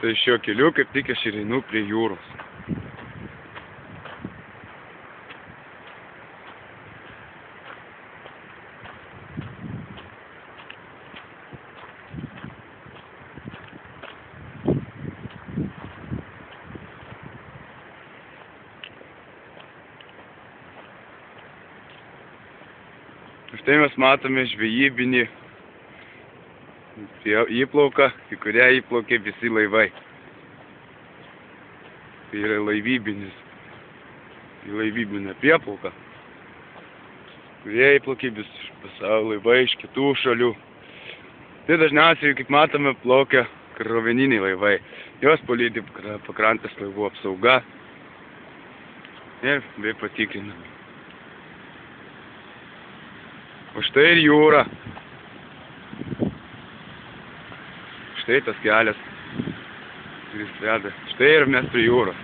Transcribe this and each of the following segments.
Tai šiuo keliu kaip tik aš ir einu prie jūros. Štai mes matome žvejybinį įplauką, į kurią įplaukė visi laivai. Tai yra laivybinė prieplauka, kurie įplaukė visi pasaulio laivai iš kitų šalių. Tai dažniausiai, kaip matome, plaukia krovininiai laivai. Jos palydi pakrantės laivų apsauga ir bei patikrinami. O štai ir jūra. Štai tas kelias, kuris veda. Štai ir mes prie jūros.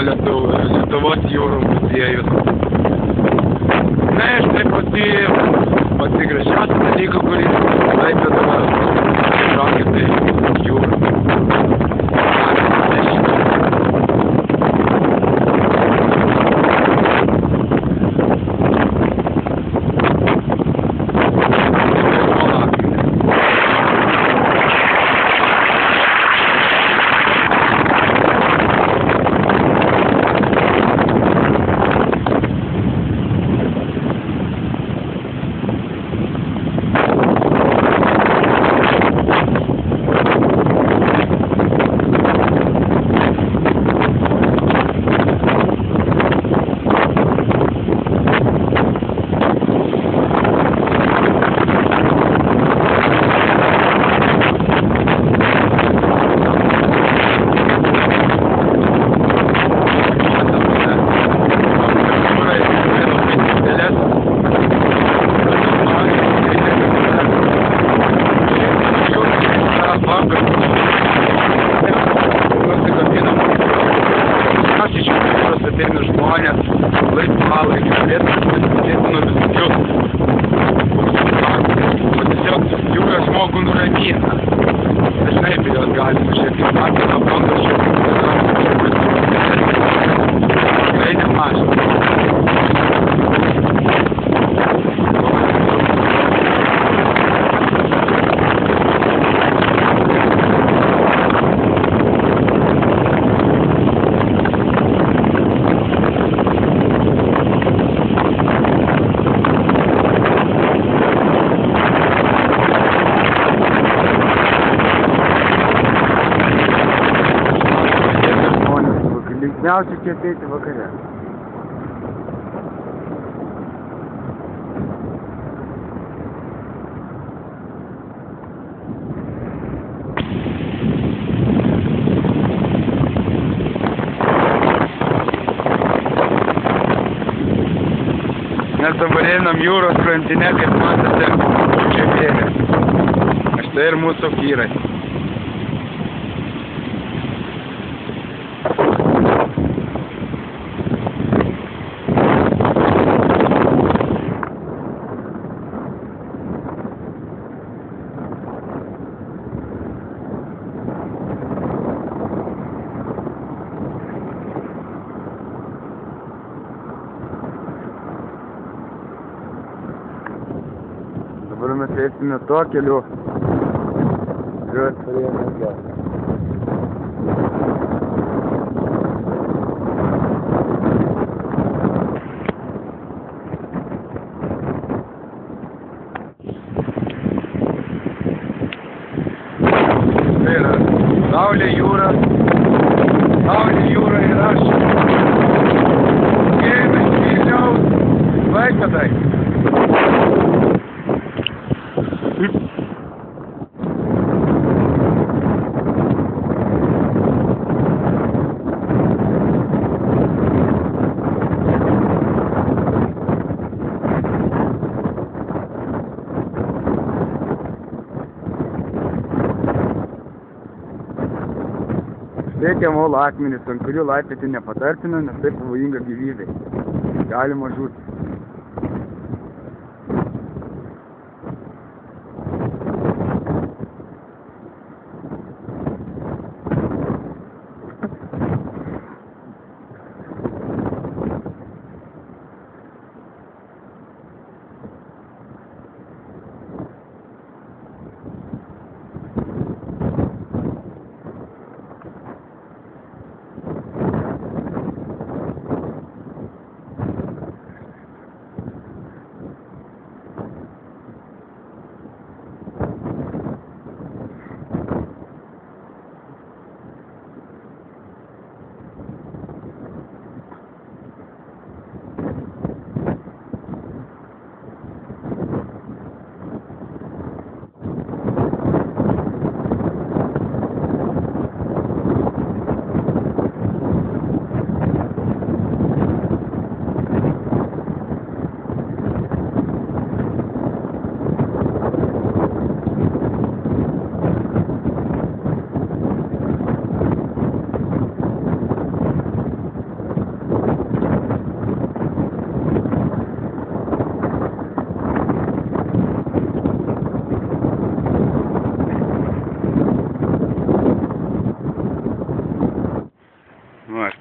Lietuvos jūrų muziejus. Na, ir štai pati gražiausia dalyka, kurį Klaipėdoje traukia, tai jūra. Dažnai apie jos galima šiek tiek matyti, aplankas šiek tiek tikrai nemažas. Liūdniausia čia ateiti vakare. Mes dabar einam jūros krantine, kaip matote, čia vėlės. Štai ir mūsų vyrai. Dabar mes eisime tuo keliu, kuriuo turėjome atgal. Saulė, jūra ir aš. Gėmės Vilniaus Klaipėdai. Siekia molo akmenis, ant kurių laipioti nepatartina, nes tai pavojinga gyvybei. Galima žūti.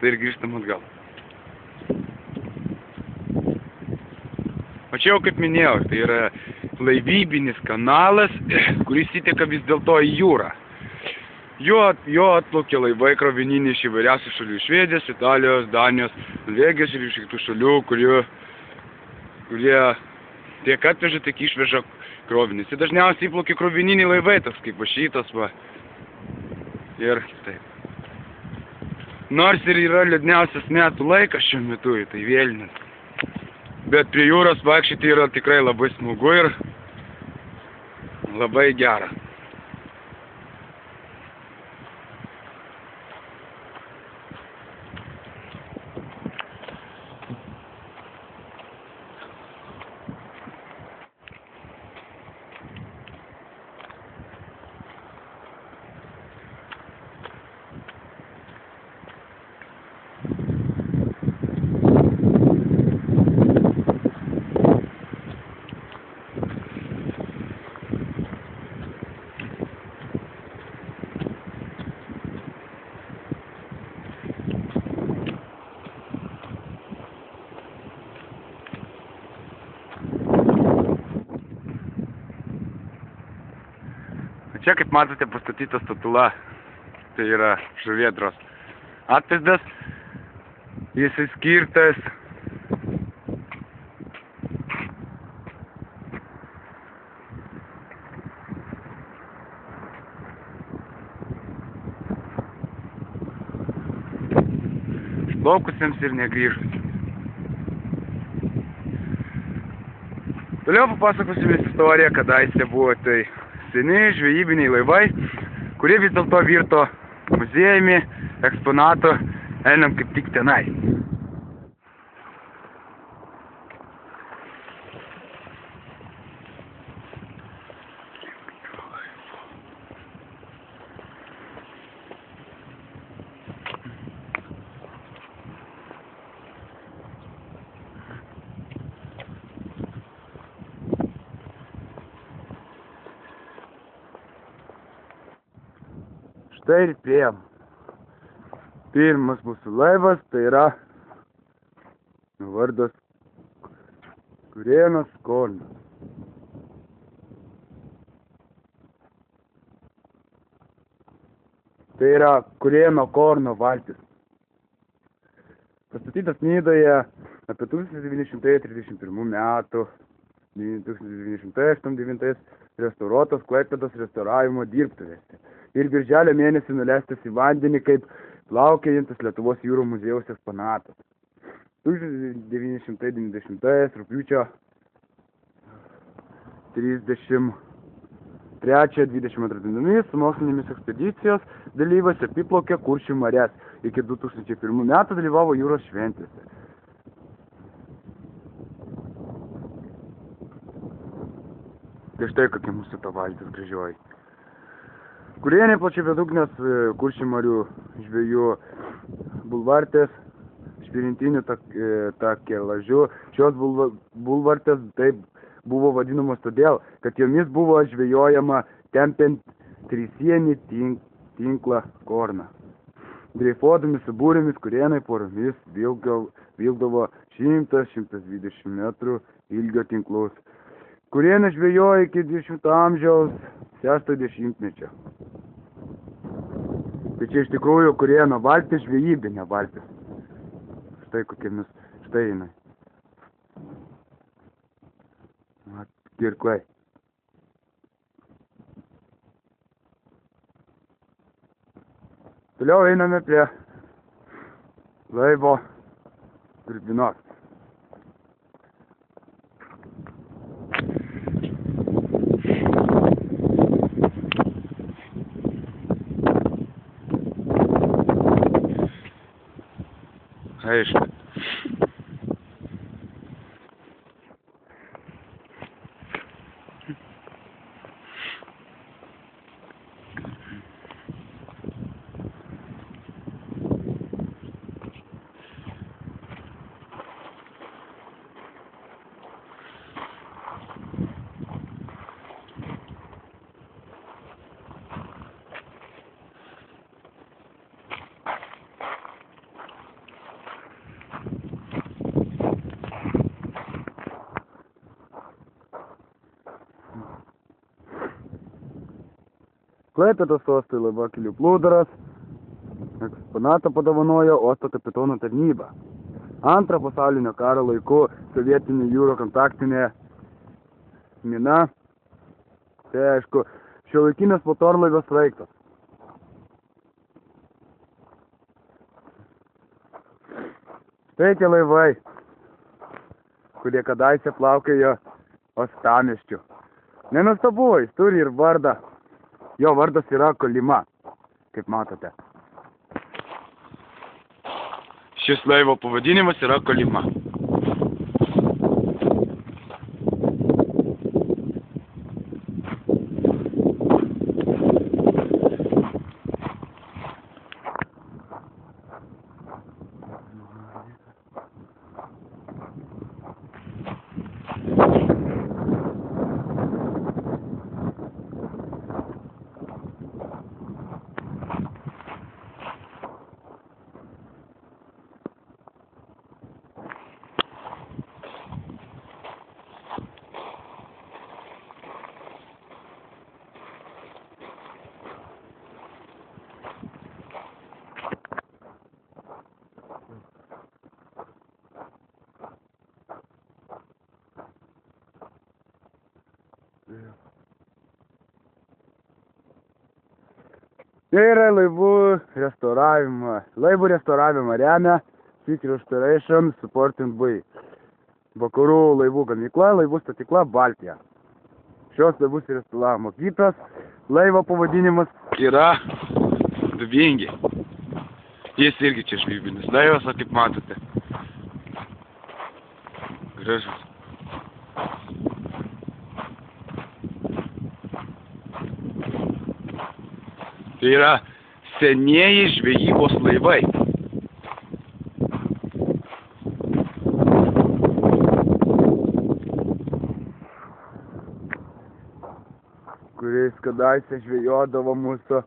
Tai ir grįžtam atgal. O čia jau kaip minėjau, tai yra laivybinis kanalas, kuris įteka vis dėlto į jūrą. Jo atplaukia laivai krovininiai iš įvairiausių šalių, Švedijos, Italijos, Danijos, Norvegijos ir iš kitų šalių, kurie tiek atveža, tiek išveža krovinis. Ir dažniausiai įplaukia krovininiai laivai, toks kaip šitas va. Ir taip. Nors ir yra liūdniausias metų laikas šiuo metu, tai vėlinės. Bet prie jūros vaikščioti yra tikrai labai smagu ir labai gera. Čia, kaip matote, pastatyta statula, tai yra žuvėdros atvaizdas, jisai skirtas išplaukusiems ir negrįžusiems. Toliau papasakosiu jums istoriją, kadaise buvo tai seni žvejybiniai laivai, kurie vis dėlto virto muziejumi, eksponato, einam kaip tik tenai. Štai ir priėjom. Pirmas mūsų laivas, tai yra vardas Kurėnas Kornas. Tai yra Kurėno Korno valtis. Pastatytas Nidoje apie 1931 metų, 1989 restauruotos Klaipėdos restauravimo dirbtuvėse. Ir birželio mėnesį nuleistas į vandenį kaip plaukiojantis Lietuvos jūrų muziejaus eksponatas. 1990 rugpjūčio 33-22 dienomis su mokslinėmis ekspedicijos dalyviais apiplaukė Kuršių marias. Iki 2001 metų dalyvavo jūros šventėse. Tai štai kokia mūsų ta valtis gražioji. Kurienė plačiabedugnės Kuršių marių žvejų bulvartės, špirintinių takelažių. Šios bulvartės taip buvo vadinamos todėl, kad jomis buvo žvejojama tempiant trisienį tinklą korną. Dreifuodami su būrėmis kurienai poromis vilkdavo 100-120 metrų ilgio tinklus. Kurienai žvejojo iki 20 amžiaus 60-mečio. Tai čia iš tikrųjų kurieno valtis, žvejybinė valtis. Štai kokiamis, štai jinai. Kirklai. Toliau einame prie laivo turbinos. Aišku. Klaipėdos uostui laivakelių plūduras eksponatą padovanojo uosto kapitono tarnyba. Antro pasaulinio karo laikų sovietinė jūro kontaktinė mina, tai aišku, šiuolaikinės motorlaivio sraigtas. Štai tie laivai, kurie kadaise plaukiojo uostamiesčiu. Nenuostabu, jis turi ir vardą. Jo vardas yra Kolima, kaip matote. Šis laivo pavadinimas yra Kolima. Tai yra laivų restauravimą remia Sea Restoration Supporting Buoy. Vakarų laivų gamykla, laivų statykla Baltija. Šios laivus restauravimo kitas laivo pavadinimas yra Dubingiai. Jis irgi čia žvejybinis laivas, o kaip matote. Gražus. Tai yra senieji žvejybos laivai. Kuriais kadaise žvejodavo mūsų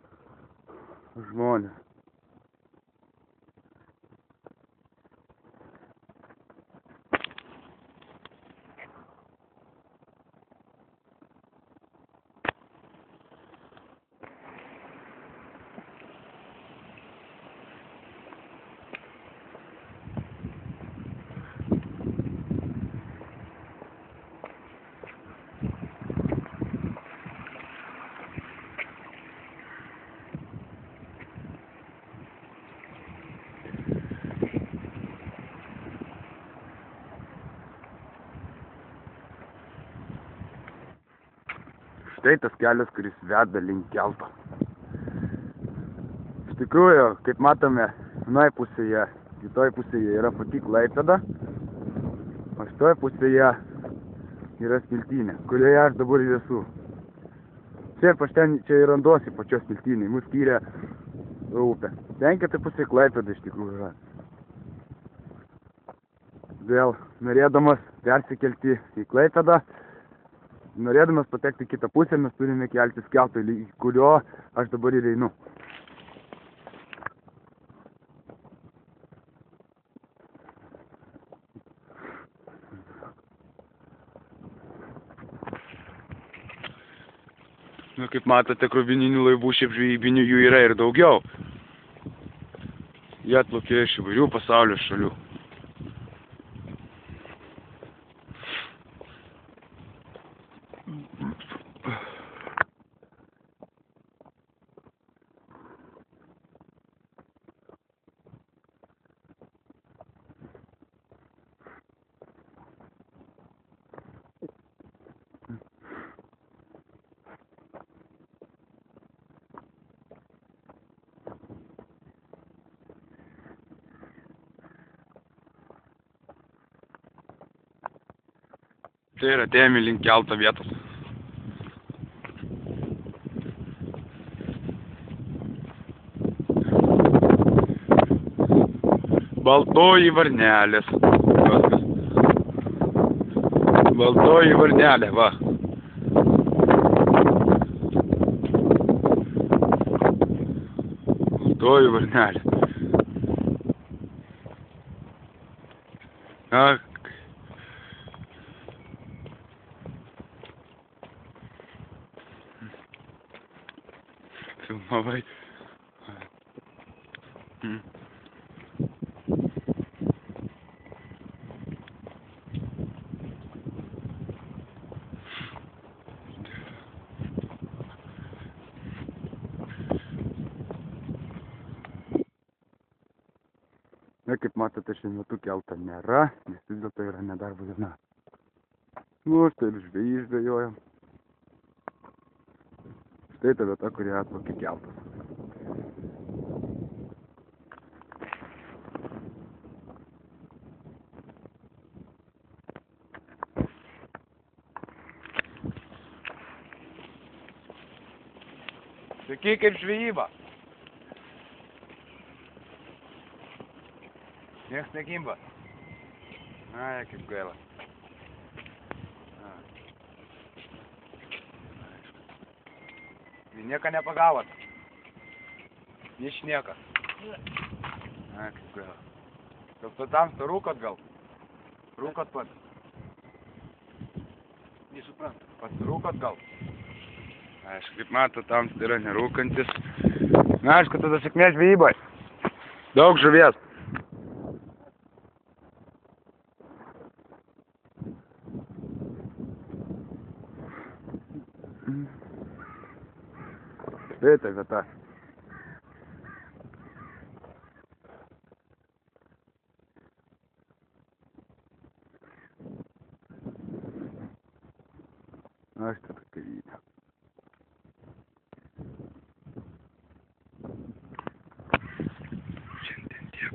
žmonės. štai tas kelias, kuris veda link kelto. Iš tikrųjų, kaip matome, vienoje pusėje, kitoje pusėje yra pati Klaipėda, o šitoje pusėje yra Smiltynė, kurioje aš dabar ir esu. Šiaip aš ten čia ir randuosi pačios Smiltynėj, mus skyrė upė. Ten kita pusė Klaipėda iš tikrųjų yra. Vėl norėdamas persikelti į Klaipėdą, norėdamas patekti kitą pusę, mes turime keltis keltą, į kurio aš dabar ir einu. Na, kaip matote, krovininių laivų, šiaip žvejybinių jų yra ir daugiau. Jie atplaukė iš įvairių pasaulio šalių. Tai yra atėjami link kelto vietos. Baltoji varnelės. Baltoji varnelė, va. Baltoji varnelė. Ak. Filmavai. Na, kaip matote, šiuo metu kelto nėra, nes vis dėlto yra nedarbo diena. Nu, štai ir žvejai žvejoja. Štai ta vieta, kurioje atplaukė keltas. Sakyk, kaip žvejyba. Niekas nekimba. Ai, kaip gaila. Nieko nepagavot. Nišnieka. Ai, kaip gaila. Gal tu tamsta rūkot gal? Rūkot pats? Nesuprantu. Pats rūkot gal? Aišku, kaip mato, tamsta yra nerūkantis. Na, aišku, tada sėkmės žvejybai. Daug žuvies. Štai ta vieta. Aš tai tokia vyta. Šiandien tiek.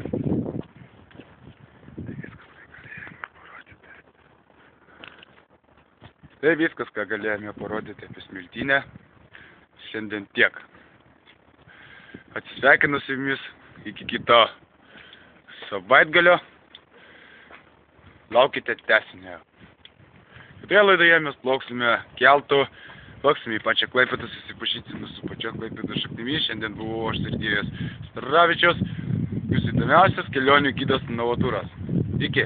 Tai viskas, ką galėjome parodyti apie Smiltynę. Šiandien tiek. Atsisveikinu su jumis iki kito savaitgalio. Laukite tęsinio. Kitoje laidoje mes plauksime keltu, plauksime į pačią Klaipėdą, susipažinsime su pačia Klaipėdos šaknimis. Šiandien buvau aš Sergejus Staravičius, jūsų įdomiausias kelionių gidas Novaturas. Iki.